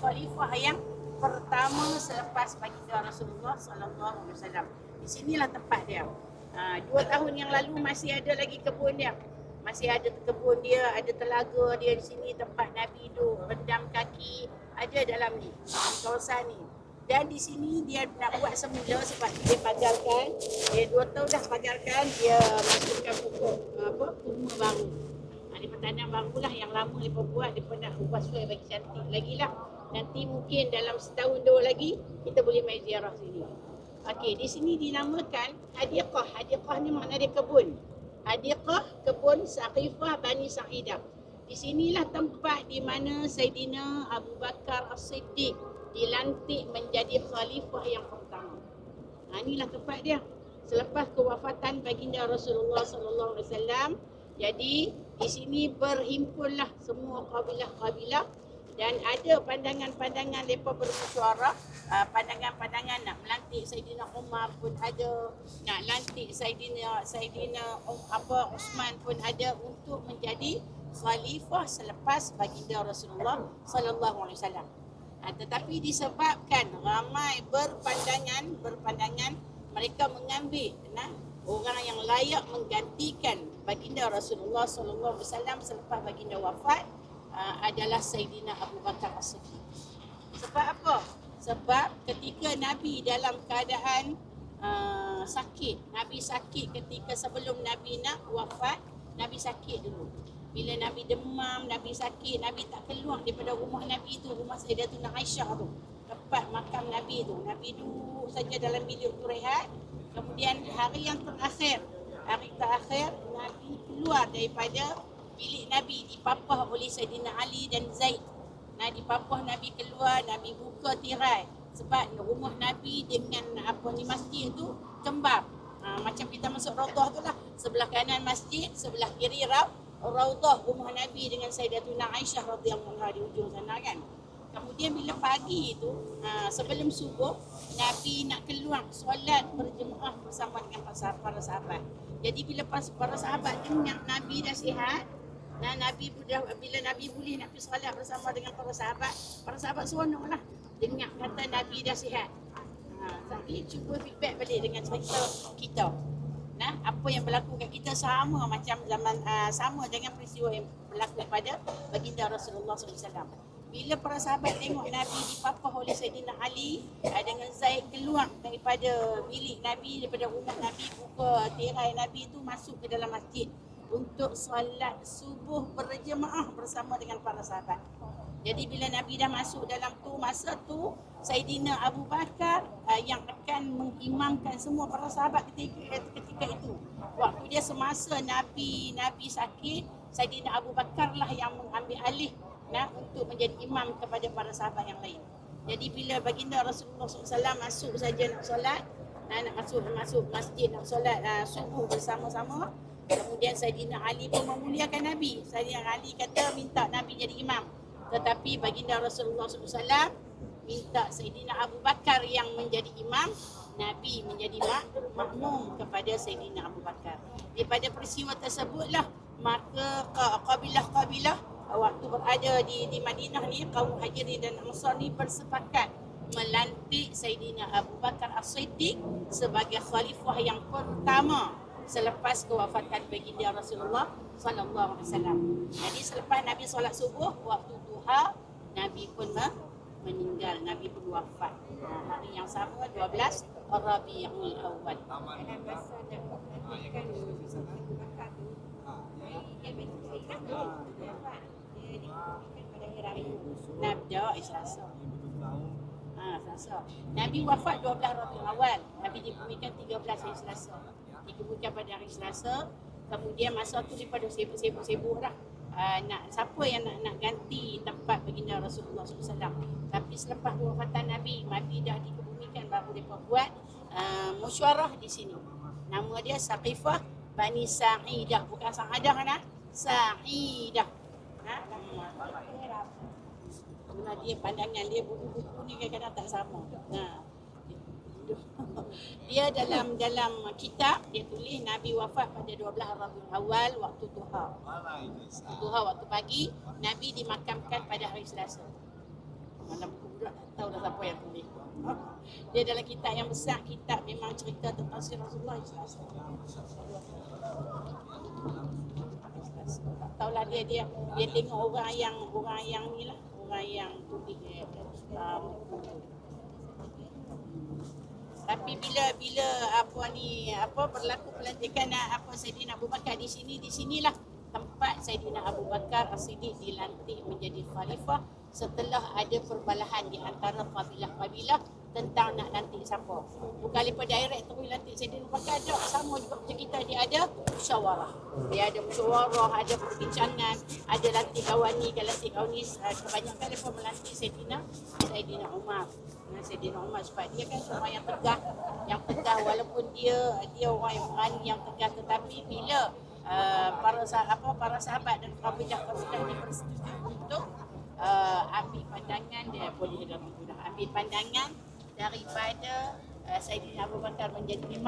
khalifah yang pertama selepas baginda Rasulullah sallallahu alaihi wasallam. Di sinilah tempat dia. 2 tahun yang lalu masih ada lagi kebun dia. Masih ada kebun dia, ada telaga dia di sini, tempat Nabi duduk, rendam kaki, ada dalam ni, kawasan ni. Dan di sini dia nak buat semula sebab dia pagarkan, dia 2 tahun dah pagarkan, dia masukkan pokok kurma baru. Dia bertanam baru lah, yang lama dia buat, dia nak ubah suai bagi cantik lagi lah. Nanti mungkin dalam setahun 2 lagi, kita boleh main ziarah sini. Okey, di sini dinamakan Hadiqah. Hadiqah ni makna dia kebun. Hadiqah, kebun Saqifah Bani Sa'idah. Di sinilah tempat di mana Saidina Abu Bakar As-Siddiq dilantik menjadi khalifah yang pertama. Inilah tempat dia. Selepas kewafatan baginda Rasulullah sallallahu alaihi wasallam, jadi di sini berhimpunlah semua kabilah-kabilah dan ada pandangan-pandangan mereka bermusyawarah, pandangan-pandangan nak melantik Saidina Umar pun ada, nak lantik Saidina Uthman pun ada untuk menjadi khalifah selepas baginda Rasulullah sallallahu alaihi wasallam. Tetapi disebabkan ramai berpandangan, mereka mengambil orang yang layak menggantikan baginda Rasulullah sallallahu alaihi wasallam selepas baginda wafat adalah Saidina Abu Bakar As-Siddiq. Sebab apa? Sebab ketika Nabi dalam keadaan sakit, Nabi sakit ketika sebelum Nabi nak wafat, Nabi sakit dulu. Bila Nabi demam, Nabi sakit, Nabi tak keluar daripada rumah Nabi tu, rumah Sayyidatuna Aisyah tu, tempat makam Nabi tu. Nabi duduk saja dalam bilik tu rehat. Kemudian hari terakhir, Nabi keluar daripada bilik Nabi, dipapah oleh Saidina Ali dan Zaid. Dipapah Nabi keluar, Nabi buka tirai. Sebab rumah Nabi dengan masjid tu kembar. Macam kita masuk Raudah tu lah. Sebelah kanan masjid, sebelah kiri Raudah rumah Nabi dengan Sayyidatuna Aisyah radhiyallahu anha di ujung sana kan. Kemudian bila pagi tu, sebelum subuh, Nabi nak keluar solat berjemaah bersama dengan para sahabat. Jadi bila para sahabat dengar Nabi dah sihat, bila Nabi boleh nak pergi solat bersama dengan para sahabat seronoklah dengar kata Nabi dah sihat. Jadi cuba feedback balik dengan cerita kita. Apa yang berlaku kat kita sama macam sama dengan peristiwa yang berlaku pada baginda Rasulullah SAW. Bila para sahabat tengok Nabi dipapah oleh Saidina Ali dengan Zaid keluar daripada bilik Nabi, daripada rumah Nabi, buka tirai Nabi tu masuk ke dalam masjid untuk solat subuh berjemaah bersama dengan para sahabat. Jadi bila Nabi dah masuk dalam tu, masa tu Saidina Abu Bakar yang akan mengimamkan semua para sahabat ketika itu. Waktu dia semasa Nabi sakit, Saidina Abu Bakar lah yang mengambil alih untuk menjadi imam kepada para sahabat yang lain. Jadi bila baginda Rasulullah SAW masuk saja nak solat, nak masuk masjid nak solat subuh bersama-sama, kemudian Saidina Ali pun memuliakan Nabi. Saidina Ali kata minta Nabi jadi imam. Tetapi baginda Rasulullah SAW minta Saidina Abu Bakar yang menjadi imam, Nabi menjadi makmum kepada Saidina Abu Bakar. Daripada peristiwa tersebutlah maka kabilah-kabilah waktu berada di Madinah ni, kaum Muhajirin dan Ansar ni bersepakat melantik Saidina Abu Bakar As-Siddiq sebagai khalifah yang pertama selepas kewafatan baginda Rasulullah sallallahu alaihi wasallam. Jadi selepas Nabi solat subuh, waktu duha, Nabi pun meninggal, Nabi pun wafat. Hari yang sama 12 Rabiul Awal. Dalam masa nak menggantikan Abu Bakar tu, dia bercerita wafat. Dia dikuburkan pada hari Rabu. Selasa. Selasa. Nabi wafat 12 Rabiul Awal. Nabi dikuburkan 13 hari Selasa. Dikuburkan pada hari Selasa. Kemudian masa tu daripada sibuk-sibuk dah. Siapa yang nak ganti tempat baginda Rasulullah SAW. Tapi selepas kewafatan Nabi dah dikebumikan, baru mereka buat musyawarah di sini. Nama dia Saqifah Bani Sa'idah, bukan Sa'idah Sa'idah. Dia pandangan dia, buku-buku ni kadang-kadang tak sama. Dia dalam kitab dia tulis Nabi wafat pada 12 Rabiul Awal waktu duha. Waktu pagi, Nabi dimakamkan pada hari Selasa. Dalam buku budak tak tahu dah siapa yang tulis. Dia dalam kitab yang besar, kitab memang cerita tentang si Rasulullah SAW. Tak tahulah dia tengok orang yang ni lah, orang yang tulis tapi bila berlaku pelantikan Saidina Abu Bakar di sinilah tempat Saidina Abu Bakar As-Siddiq dilantik menjadi khalifah setelah ada perbalahan di antara kabilah-kabilah tentang nak lantik siapa. Bukan lepas direct terus lantik Saidina Abu Bakar, tak sama juga macam kita, dia ada musyawarah. Dia ada musyawarah, ada perbincangan, ada lantik kawan ni, kebanyakan lepas melantik Saidina Umar. Saidina Umar sebab dia kan orang yang tegas walaupun dia orang yang berani, yang tegas, tetapi bila para sahabat dan kabilah-kabilah ni bersetuju untuk ambil pandangan, dia boleh ambil pandangan daripada Saidina Abu Bakar menjadi